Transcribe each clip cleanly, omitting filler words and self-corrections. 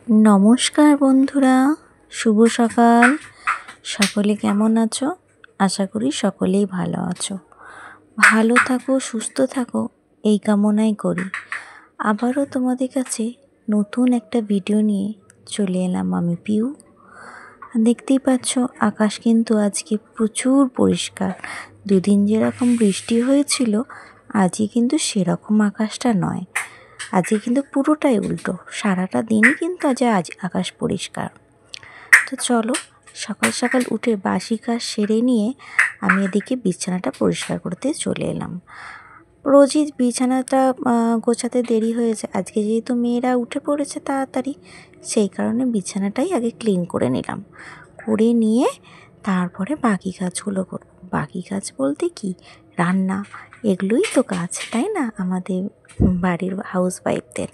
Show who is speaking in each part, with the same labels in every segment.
Speaker 1: नमस्कार बंधुरा शुभ सकाल। सकले केमन आछो? आशा करी सकलेई भालो आछो। भालो थाको, सुस्थ थाको এই কামনাই করি। আবারও তোমাদের কাছে নতুন একটা ভিডিও নিয়ে চলে এলাম আমি পিউ। দেখতেই পাচ্ছ আকাশ কিন্তু আজকে প্রচুর পরিষ্কার। দুদিন যেরকম বৃষ্টি হয়েছিল আজকে কিন্তু সেরকম আকাশটা নয়। আজকে কিন্তু পুরোটাই উল্টো, সারাটা দিনই কিন্তু আজ আকাশ পরিষ্কার। তো চলো সকাল সকাল উঠে বাসি কাজ সেরে নিয়ে আমি এদিকে বিছানাটা পরিষ্কার করতে চলে এলাম। রোজই বিছানাটা গোছাতে দেরি হয়ে যায়, আজকে যেহেতু মেয়েরা উঠে পড়েছে তাড়াতাড়ি সেই কারণে বিছানাটাই আগে ক্লিন করে নিলাম। করে নিয়ে তারপরে বাকি কাজগুলো করব। বাকি কাজ বলতে কি, রান্না, এগুলোই তো কাজ, তাই না, আমাদের বাড়ির হাউস ওয়াইফদের।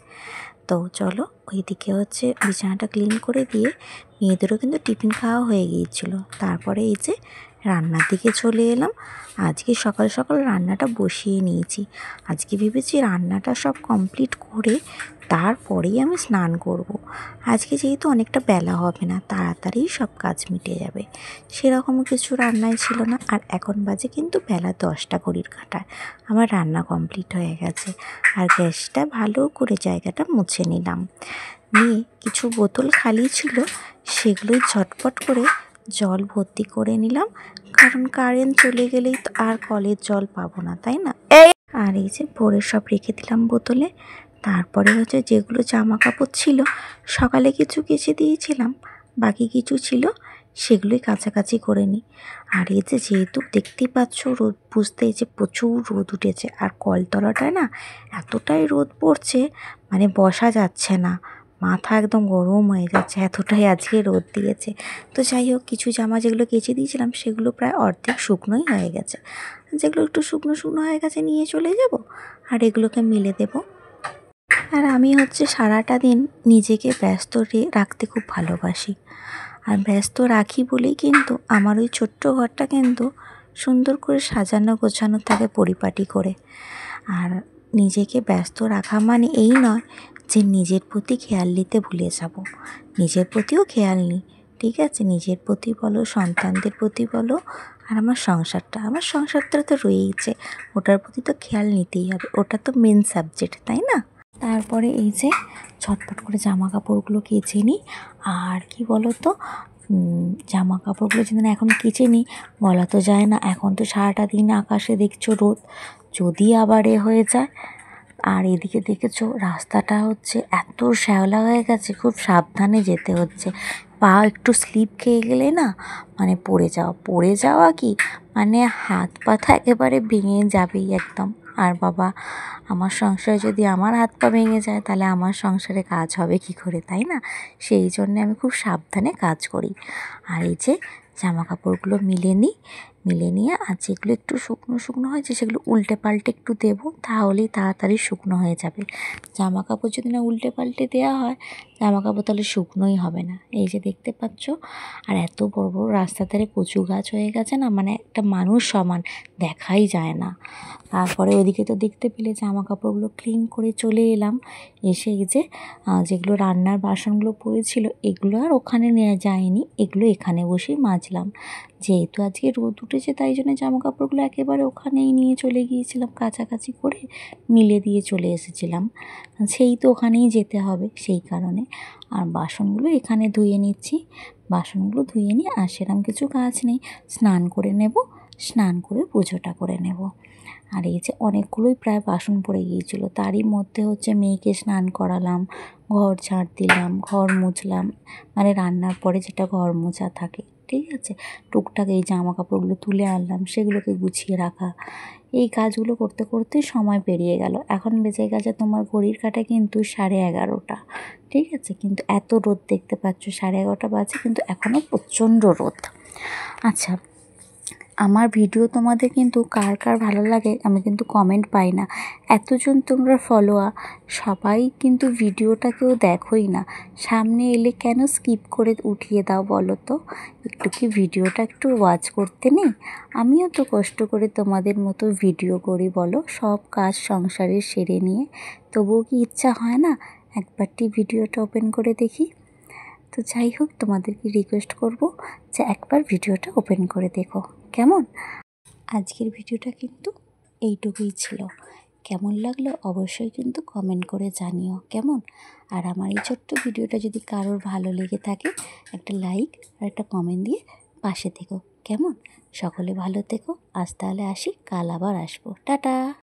Speaker 1: তো চলো ওইদিকে বিছানাটা ক্লিন করে দিয়ে মেয়েদেরও কিন্তু টিফিন খাওয়া হয়ে গিয়েছিল। তারপরে এই যে রান্নার দিকে চলে এলাম। আজকে সকাল সকাল রান্নাটা বসিয়ে নিয়েছি। আজকে ভেবেছি রান্নাটা সব কমপ্লিট করে তারপরেই আমি স্নান করব। আজকে যেহেতু অনেকটা বেলা হবে না, তাড়াতাড়ি সব কাজ মিটে যাবে, সেরকম কিছু রান্নাই ছিল না। আর এখন বাজে কিন্তু বেলা 10টা ঘড়ির কাঁটায়। আমার রান্না কমপ্লিট হয়ে গেছে। আর গ্যাসটা ভালো করে জায়গাটা মুছে নিলাম। নিয়ে কিছু বোতল খালি ছিল সেগুলোই ঝটপট করে জল ভর্তি করে নিলাম, কারণ কারেন্ট চলে গেলেই তো আর কলের জল পাবো না, তাই না। আর এই যে ভরে সব রেখে দিলাম বোতলে। তারপরে যেগুলো জামা কাপড় ছিল সকালে কিছু কেচে দিয়েছিলাম, বাকি কিছু ছিল সেগুলোই কাছাকাছি করে নিই। আর এই যে যেহেতু দেখতেই পাচ্ছ রোদ, বুঝতে যে প্রচুর রোদ উঠেছে। আর কলতলাটায় না এতটাই রোদ পড়ছে, মানে বসা যাচ্ছে না, মাথা একদম গরম হয়ে যাচ্ছে, এতটাই আজকে রোদ দিয়েছে। তো যাই হোক, কিছু জামা যেগুলো কেচে দিয়েছিলাম সেগুলো প্রায় অর্ধেক শুকনোই হয়ে গেছে। যেগুলো একটু শুকনো শুকনো হয়ে গেছে নিয়ে চলে যাব, আর এগুলোকে মিলে দেব। আর আমি সারাটা দিন নিজেকে ব্যস্ত রাখতে খুব ভালোবাসি। আর ব্যস্ত রাখি বলেই কিন্তু আমার ওই ছোট্ট ঘরটা কিন্তু সুন্দর করে সাজানো গোছানো থাকে পরিপাটি করে। আর নিজেকে ব্যস্ত রাখা মানে এই নয় যে নিজের প্রতি খেয়াল নিতে ভুলে যাব। নিজের প্রতিও খেয়াল নিই, ঠিক আছে, নিজের প্রতি বলো, সন্তানদের প্রতি বলো, আর আমার সংসারটা তো রয়েইছে, ওটার প্রতি তো খেয়াল নিতেই হবে, ওটা তো মেন সাবজেক্ট, তাই না। তারপরে এই যে ঝটপট করে জামা কাপড়গুলো কেচে নিই। আর কি বলো তো, জামা কাপড়গুলো যেদিন এখন কেচে নিই বলা তো যায় না, এখন তো সারাটা দিন আকাশে দেখছো রোদ, যদি আবার হয়ে যায়। আর এদিকে দেখেছো রাস্তাটা এত শ্যাওলা হয়ে গেছে, খুব সাবধানে যেতে হচ্ছে। পা একটু স্লিপ খেয়ে গেলে না মানে পড়ে যাওয়া কি, মানে হাত পাতা একেবারে ভেঙে যাবেই একদম। আর বাবা, আমার সংসারে যদি আমার হাত পা ভেঙে যায় তাহলে আমার সংসারে কাজ হবে কি করে, তাই না। সেই জন্যে আমি খুব সাবধানে কাজ করি। আর এই যে জামা কাপড়গুলো মিলে নিয়ে আর যেগুলো একটু শুকনো শুকনো হয়েছে সেগুলো উল্টে পাল্টে একটু দেবো, তাহলেই তাড়াতাড়ি শুকনো হয়ে যাবে। জামা কাপড় যদি না উল্টে পাল্টে দেওয়া হয় জামা কাপড় তাহলে শুকনোই হবে না। এই যে দেখতে পাচ্ছ, আর এত বড় বড় রাস্তার ধারে কচু গাছ হয়ে গেছে না, মানে একটা মানুষ সমান দেখাই যায় না। তারপরে ওইদিকে তো দেখতে পেলে জামা কাপড়গুলো ক্লিন করে চলে এলাম। এসে এই যে যেগুলো রান্নার বাসনগুলো পড়েছিল এগুলো আর ওখানে নিয়ে যাইনি, এগুলো এখানে বসেই মাজলাম। যেহেতু আজকে রোদ উঠেছে তাই জন্য জামা কাপড়গুলো একেবারে ওখানেই নিয়ে চলে গিয়েছিলাম, কাছাকাছি করে মিলে দিয়ে চলে এসেছিলাম। সেই তো ওখানেই যেতে হবে সেই কারণে। আর বাসনগুলো এখানে ধুয়ে নিচ্ছি। বাসনগুলো ধুয়ে নিয়ে আর সেরকম কিছু কাজ নেই, স্নান করে নেব, স্নান করে পুজোটা করে নেব। আর এই যে অনেকগুলোই প্রায় বাসন পড়ে গিয়েছিলো, তারই মধ্যে মেয়েকে স্নান করালাম, ঘর ঝাড় দিলাম, ঘর মুছলাম, মানে রান্নার পরে যেটা ঘর মোছা থাকে, ঠিক আছে, টুকটাক এই জামা কাপড়গুলো তুলে আনলাম, সেগুলোকে গুছিয়ে রাখা, এই কাজগুলো করতে করতে সময় পেরিয়ে গেল। এখন বেজে গেছে তোমার ঘড়ির কাঁটায় কিন্তু 11:30, ঠিক আছে, কিন্তু এত রোদ দেখতে পাচ্ছ, 11:30 বাজে কিন্তু এখনও প্রচণ্ড রোদ। আচ্ছা, আমার ভিডিও তোমাদের কিন্তু কার কার ভালো লাগে আমি কিন্তু কমেন্ট পাই না। এতজন তোমরা ফলোয়ার, সবাই কিন্তু ভিডিওটা কেউ দেখোই না, সামনে এলে কেন স্কিপ করে উঠিয়ে দাও বলো তো। একটু কি ভিডিওটা একটু ওয়াচ করতে নেই? আমিও তো কষ্ট করে তোমাদের মতো ভিডিও করি বলো, সব কাজ সংসারের সেরে নিয়ে, তবুও কি ইচ্ছা হয় না একবারটি ভিডিওটা ওপেন করে দেখি। তো যাই হোক, তোমাদেরকে রিকোয়েস্ট করব যে একবার ভিডিওটা ওপেন করে দেখো কেমন। আজকের ভিডিওটা কিন্তু এইটুকুই ছিল। কেমন লাগলো অবশ্যই কিন্তু কমেন্ট করে জানিও কেমন। আর আমার এই ছোট্ট ভিডিওটা যদি কারোর ভালো লেগে থাকে, একটা লাইক আর একটা কমেন্ট দিয়ে পাশে থেকো কেমন। সকলে ভালো থেকো। আজ তাহলে আসি, কাল আবার আসবো। টাটা।